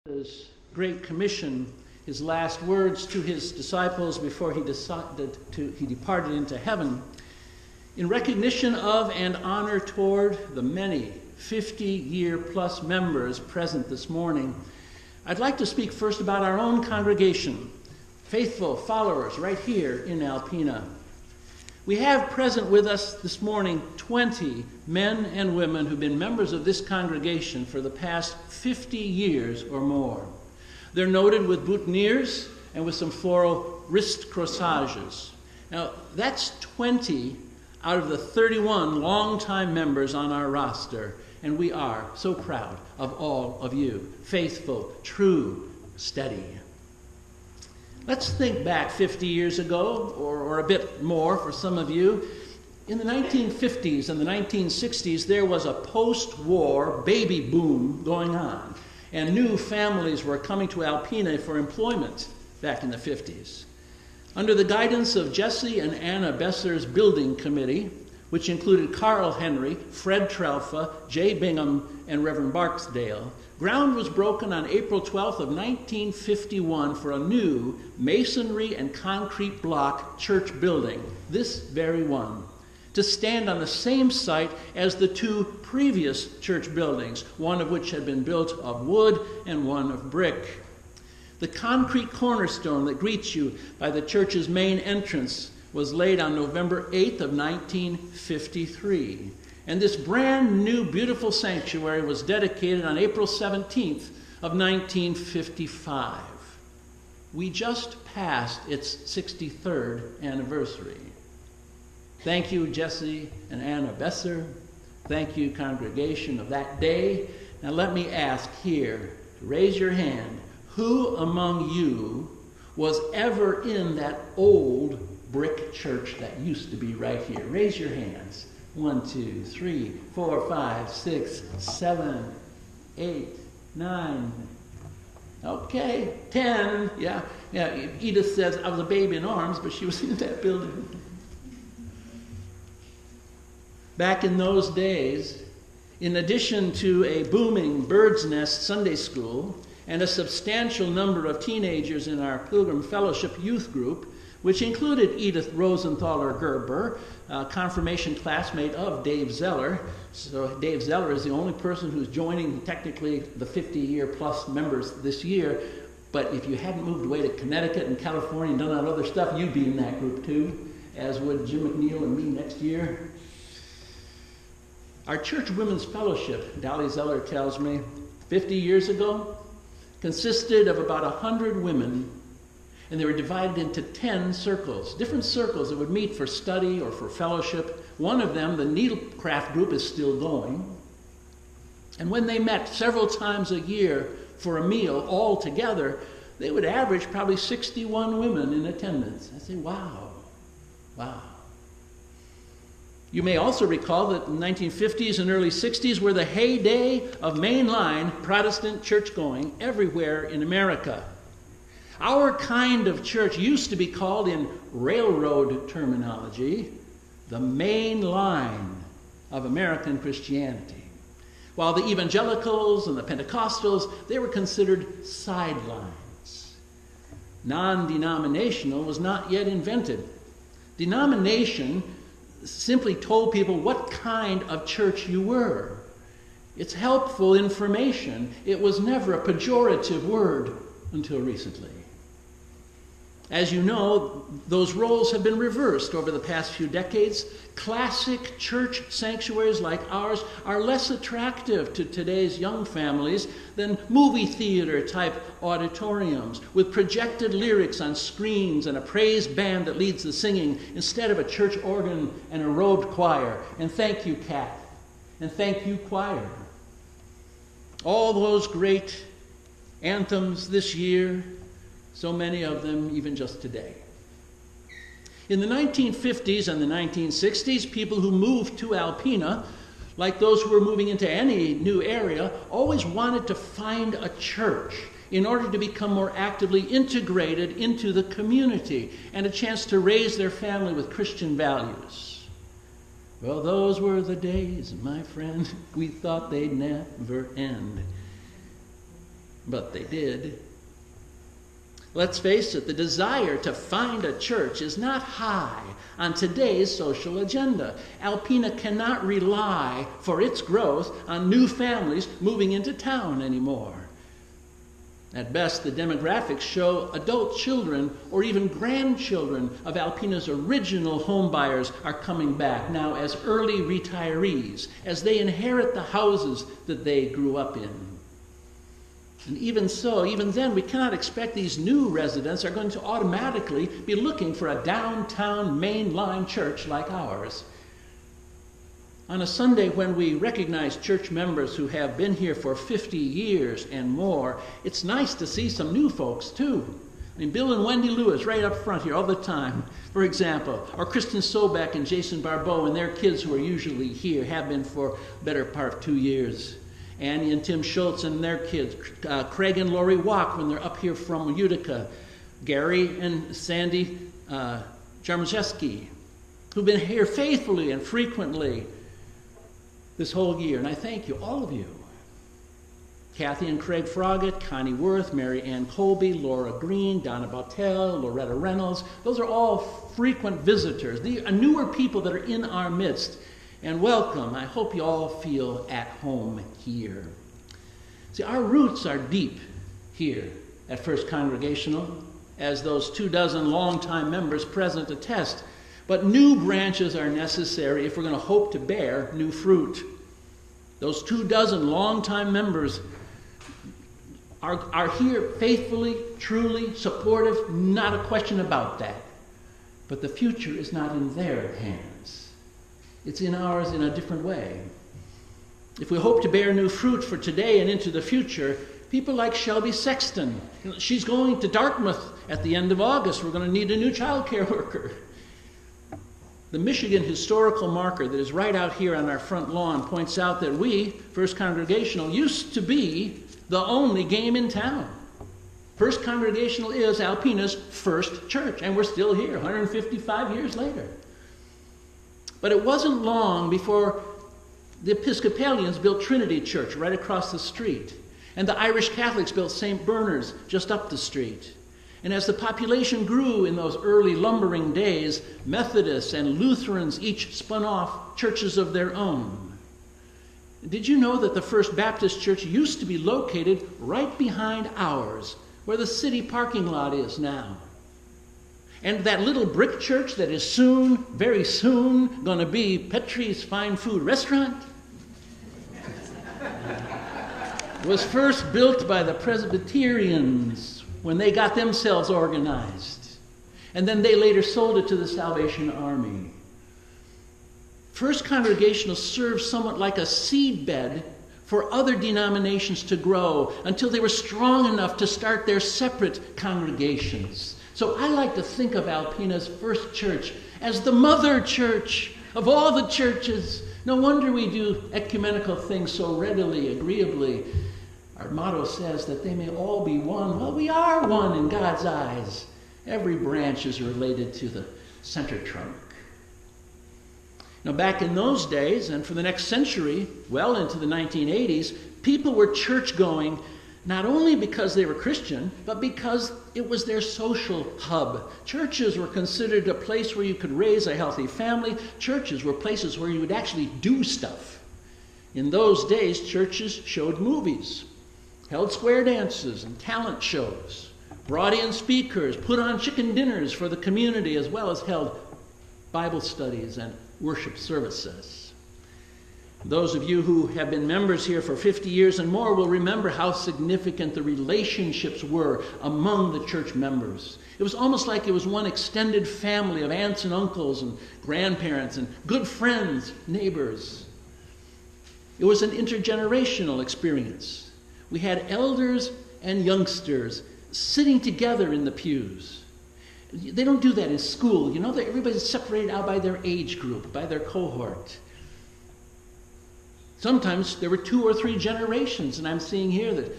His Great Commission, his last words to his disciples before he departed into heaven, in recognition of and honor toward the many 50-year-plus members present this morning, I'd like to speak first about our own congregation, faithful followers right here in Alpena. We have present with us this morning 20 men and women who've been members of this congregation for the past 50 years or more. They're noted with boutonnieres and with some floral wrist corsages. Now, that's 20 out of the 31 longtime members on our roster, and we are so proud of all of you, faithful, true, steady. Let's think back 50 years ago, or a bit more for some of you. In the 1950s and the 1960s, there was a post-war baby boom going on, and new families were coming to Alpena for employment back in the 50s. Under the guidance of Jesse and Anna Besser's building committee, which included Carl Henry, Fred Trelfa, Jay Bingham, and Reverend Barksdale, ground was broken on April 12th of 1951 for a new masonry and concrete block church building, this very one, to stand on the same site as the two previous church buildings, one of which had been built of wood and one of brick. The concrete cornerstone that greets you by the church's main entrance was laid on November 8th of 1953. And this brand new beautiful sanctuary was dedicated on April 17th of 1955. We just passed its 63rd anniversary. Thank you, Jesse and Anna Besser. Thank you, congregation of that day. Now let me ask here, raise your hand, who among you was ever in that old brick church that used to be right here? Raise your hands. 1, 2, 3, 4, 5, 6, 7, 8, 9. Okay, 10. Yeah. Edith says I was a baby in arms, but she was in that building. Back in those days, in addition to a booming Bird's Nest Sunday school and a substantial number of teenagers in our Pilgrim Fellowship youth group, which included Edith Rosenthaler Gerber, a confirmation classmate of Dave Zeller. So Dave Zeller is the only person who's joining technically the 50-year-plus members this year. But if you hadn't moved away to Connecticut and California and done that other stuff, you'd be in that group too, as would Jim McNeil and me next year. Our church women's fellowship, Dolly Zeller tells me, 50 years ago, consisted of about 100 women, and they were divided into 10 circles, different circles that would meet for study or for fellowship. One of them, the needlecraft group, is still going. And when they met several times a year for a meal all together, they would average probably 61 women in attendance. I say, wow. You may also recall that the 1950s and early 60s were the heyday of mainline Protestant church-going everywhere in America. Our kind of church used to be called, in railroad terminology, the main line of American Christianity. While the evangelicals and the Pentecostals, they were considered sidelines. Non-denominational was not yet invented. Denomination simply told people what kind of church you were. It's helpful information. It was never a pejorative word until recently. As you know, those roles have been reversed over the past few decades. Classic church sanctuaries like ours are less attractive to today's young families than movie theater type auditoriums with projected lyrics on screens and a praise band that leads the singing instead of a church organ and a robed choir. And thank you, Kat. And thank you, choir. All those great anthems this year, so many of them even just today. In the 1950s and the 1960s, people who moved to Alpena, like those who were moving into any new area, always wanted to find a church in order to become more actively integrated into the community and a chance to raise their family with Christian values. Well, those were the days, my friend. We thought they'd never end. but they did. Let's face it, the desire to find a church is not high on today's social agenda. Alpena cannot rely for its growth on new families moving into town anymore. At best, the demographics show adult children or even grandchildren of Alpena's original homebuyers are coming back now as early retirees, as they inherit the houses that they grew up in. And even so, even then, we cannot expect these new residents are going to automatically be looking for a downtown mainline church like ours. On a Sunday when we recognize church members who have been here for 50 years and more, it's nice to see some new folks too. I mean, Bill and Wendy Lewis right up front here all the time, for example, or Kristen Sobek and Jason Barbeau and their kids who are usually here, have been for better part of 2 years. Annie and Tim Schultz and their kids, Craig and Lori Walk when they're up here from Utica, Gary and Sandy Jarmaszewski, who've been here faithfully and frequently this whole year. And I thank you, all of you. Kathy and Craig Froggatt, Connie Worth, Mary Ann Colby, Laura Green, Donna Bautel, Loretta Reynolds. Those are all frequent visitors. These are newer people that are in our midst. And welcome. I hope you all feel at home here. See, our roots are deep here at First Congregational, as those 24 longtime members present attest. But new branches are necessary if we're going to hope to bear new fruit. Those 24 longtime members are here faithfully, truly, supportive, not a question about that. But the future is not in their hands. It's in ours in a different way. If we hope to bear new fruit for today and into the future, people like Shelby Sexton, she's going to Dartmouth at the end of August. We're going to need a new child care worker. The Michigan historical marker that is right out here on our front lawn points out that we, First Congregational, used to be the only game in town. First Congregational is Alpena's first church, and we're still here 155 years later. But it wasn't long before the Episcopalians built Trinity Church right across the street, and the Irish Catholics built St. Bernard's just up the street. And as the population grew in those early lumbering days, Methodists and Lutherans each spun off churches of their own. Did you know that the First Baptist Church used to be located right behind ours, where the city parking lot is now? And that little brick church that is soon, very soon, going to be Petrie's Fine Food Restaurant was first built by the Presbyterians when they got themselves organized. And then they later sold it to the Salvation Army. First Congregational served somewhat like a seedbed for other denominations to grow until they were strong enough to start their separate congregations. So I like to think of Alpena's first church as the mother church of all the churches. No wonder we do ecumenical things so readily, agreeably. Our motto says that they may all be one. Well, we are one in God's eyes. Every branch is related to the center trunk. Now, back in those days, and for the next century, well into the 1980s, people were church-going not only because they were Christian, but because it was their social hub. Churches were considered a place where you could raise a healthy family. Churches were places where you would actually do stuff. In those days, churches showed movies, held square dances and talent shows, brought in speakers, put on chicken dinners for the community, as well as held Bible studies and worship services. Those of you who have been members here for 50 years and more will remember how significant the relationships were among the church members. It was almost like it was one extended family of aunts and uncles and grandparents and good friends, neighbors. It was an intergenerational experience. We had elders and youngsters sitting together in the pews. They don't do that in school. You know, that everybody's separated out by their age group, by their cohort. Sometimes there were 2 or 3 generations, and I'm seeing here that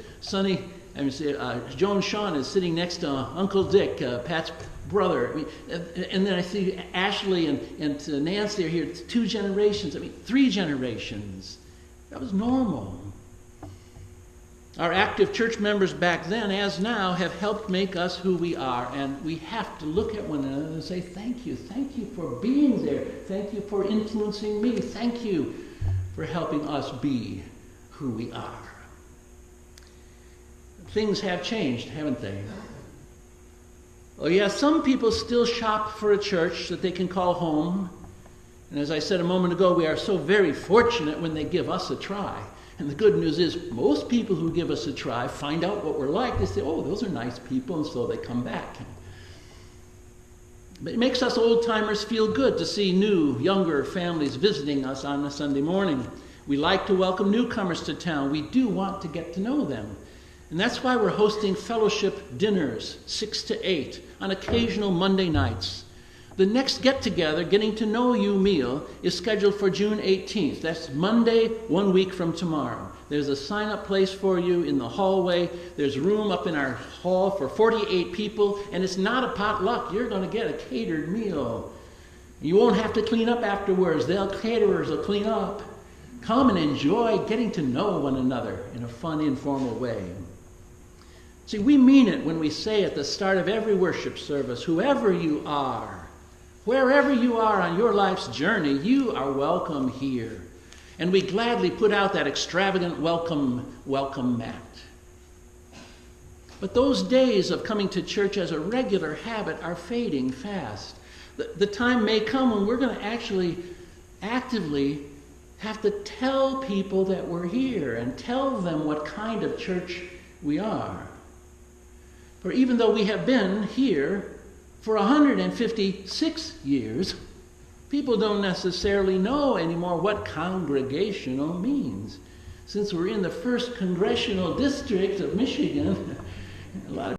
Joan Sean is sitting next to Uncle Dick, Pat's brother. And then I see Ashley and Nancy are here. It's 2 generations. 3 generations. That was normal. Our active church members back then, as now, have helped make us who we are. And we have to look at one another and say, thank you. Thank you for being there. Thank you for influencing me. Thank you for helping us be who we are. Things have changed, haven't they? Oh yeah, some people still shop for a church that they can call home. And as I said a moment ago, we are so very fortunate when they give us a try. And the good news is most people who give us a try find out what we're like. They say, oh, those are nice people, and so they come back. But it makes us old-timers feel good to see new, younger families visiting us on a Sunday morning. We like to welcome newcomers to town. We do want to get to know them. And that's why we're hosting fellowship dinners, 6 to 8, on occasional Monday nights. The next get-together, Getting to Know You meal, is scheduled for June 18th. That's Monday, 1 week from tomorrow. There's a sign-up place for you in the hallway. There's room up in our hall for 48 people, and it's not a potluck. You're going to get a catered meal. You won't have to clean up afterwards. Caterers will clean up. Come and enjoy getting to know one another in a fun, informal way. See, we mean it when we say at the start of every worship service, whoever you are, wherever you are on your life's journey, you are welcome here. And we gladly put out that extravagant welcome mat. But those days of coming to church as a regular habit are fading fast. The time may come when we're going to actually actively have to tell people that we're here and tell them what kind of church we are. For even though we have been here for 156 years, people don't necessarily know anymore what congregational means. Since we're in the 1st Congressional District of Michigan,